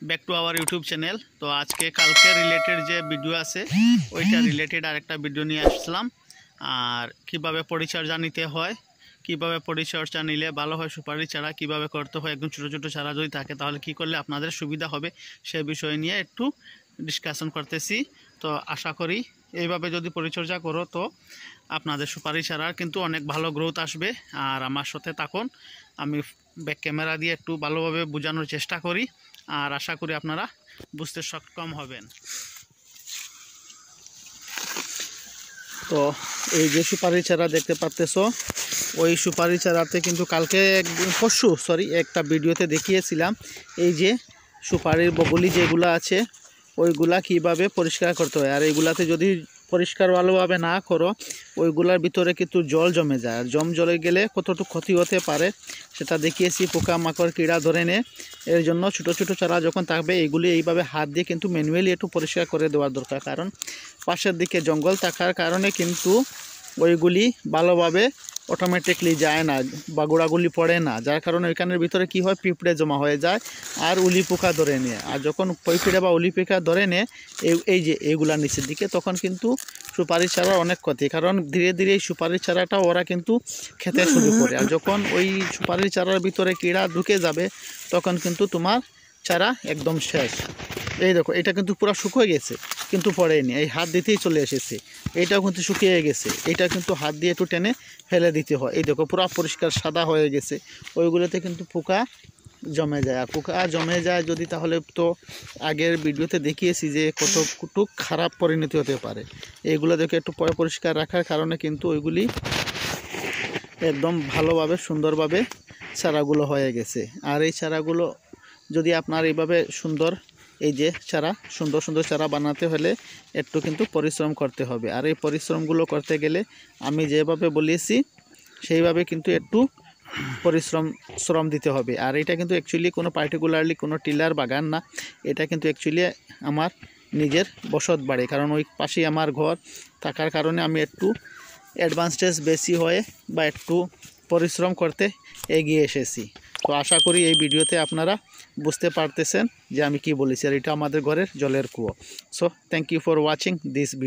Back to our YouTube channel. তো আজকে কালকে রিলেটেড যে ভিডিও আছে ওইটা রিলেটেড আরেকটা ভিডিও নিয়ে আসলাম। আর কিভাবে পরিচর্যা নিতে হয়, কিভাবে পরিচর্যা নিলে ভালো হয়, সুপারি চারা কিভাবে করতে হয়, একদম ছোটো ছোটো চারা যদি থাকে তাহলে কি করলে আপনাদের সুবিধা হবে সে বিষয় নিয়ে একটু ডিসকাশন করতেছি। তো আশা করি এইভাবে যদি পরিচর্যা করো তো আপনাদের সুপারি চারার কিন্তু অনেক ভালো গ্রোথ আসবে। আর আমার সাথে থাকুন, আমি ব্যাক ক্যামেরা দিয়ে একটু ভালোভাবে বোঝানোর চেষ্টা করি, আর আশা করি আপনারা বুঝতে সক্ষম হবেন। তো এই যে সুপারি চারা দেখতে পাচ্তেছো, ওই সুপারি চারাতে কিন্তু কালকে একটা ভিডিওতে দেখিয়েছিলাম এই যে সুপারির বগলি যেগুলো আছে ওইগুলা কিভাবে পরিষ্কার করতে হয়। আর এইগুলাতে যদি পরিষ্কার ভালোভাবে না করো ওইগুলার ভিতরে কিন্তু জল জমে যায়, আর জলে গেলে কতটুকু ক্ষতি হতে পারে সেটা দেখিয়েছি। পোকামাকড় কীড়া ধরে নেয়, এর জন্য ছোটো ছোটো চারা যখন থাকবে এইগুলি এইভাবে হাত দিয়ে কিন্তু ম্যানুয়ালি একটু পরিষ্কার করে দেওয়ার দরকার, কারণ পাশের দিকে জঙ্গল থাকার কারণে কিন্তু ওইগুলি ভালোভাবে অটোমেটিকলি যায় না বা গোড়াগুলি পড়ে না, যার কারণে ওইখানের ভিতরে কি হয়, পিঁপড়ে জমা হয়ে যায় আর উলি পোকা ধরে নেয়। আর যখন পিঁপড়ে বা উলি পোকা ধরে নেয় এই যে এইগুলা নিচের দিকে, তখন কিন্তু সুপারি চারা অনেক ক্ষতি, কারণ ধীরে ধীরে এই সুপারি চারাটা ওরা কিন্তু খেতে শুরু করে। আর যখন ওই সুপারি চারার ভিতরে কীড়া ঢুকে যাবে তখন কিন্তু তোমার চারা একদম শেষ। এই দেখো, এটা কিন্তু পুরো শুকিয়ে গেছে কিন্তু পড়েনি, এই হাত দিতেই চলে এসেছে। এইটাও কিন্তু শুকিয়ে গেছে, এটা কিন্তু হাত দিয়ে একটু টেনে ফেলে দিতে হয়। এই দেখো পুরো পরিষ্কার সাদা হয়ে গেছে, ওইগুলোতে কিন্তু পোকা জমে যায়। আর পোকা জমে যায় যদি, তাহলে তো আগের ভিডিওতে দেখিয়েছি যে কতটুকু খারাপ পরিণতি হতে পারে। এইগুলো দেখে একটু পরিষ্কার রাখার কারণে কিন্তু ওইগুলি একদম ভালোভাবে সুন্দরভাবে চারাগুলো হয়ে গেছে। আর এই চারাগুলো যদি আপনার এইভাবে এই যে সুন্দর সুন্দর চারা বানাতে হলে একটু কিন্তু পরিশ্রম করতে হবে। আর এই পরিশ্রমগুলো করতে গেলে আমি যেভাবে বলেছি সেইভাবে কিন্তু একটু শ্রম দিতে হবে। আর এটা কিন্তু অ্যাকচুয়ালি কোনো পার্টিকুলারলি কোনো টিলার বাগান না, এটা কিন্তু অ্যাকচুয়ালি আমার নিজের বসত বাড়ি, কারণ ওই পাশেই আমার ঘর থাকার কারণে আমি একটু অ্যাডভান্সটেজ বেশি হয়ে বা একটু পরিশ্রম করতে এগিয়ে এসেছি। তো আশা করি এই ভিডিওতে আপনারা বুঝতে পারতেছেন যে আমি কি বলেছি। আর এটা আমাদের ঘরের জলের কুয়ো। So thank you for watching this video.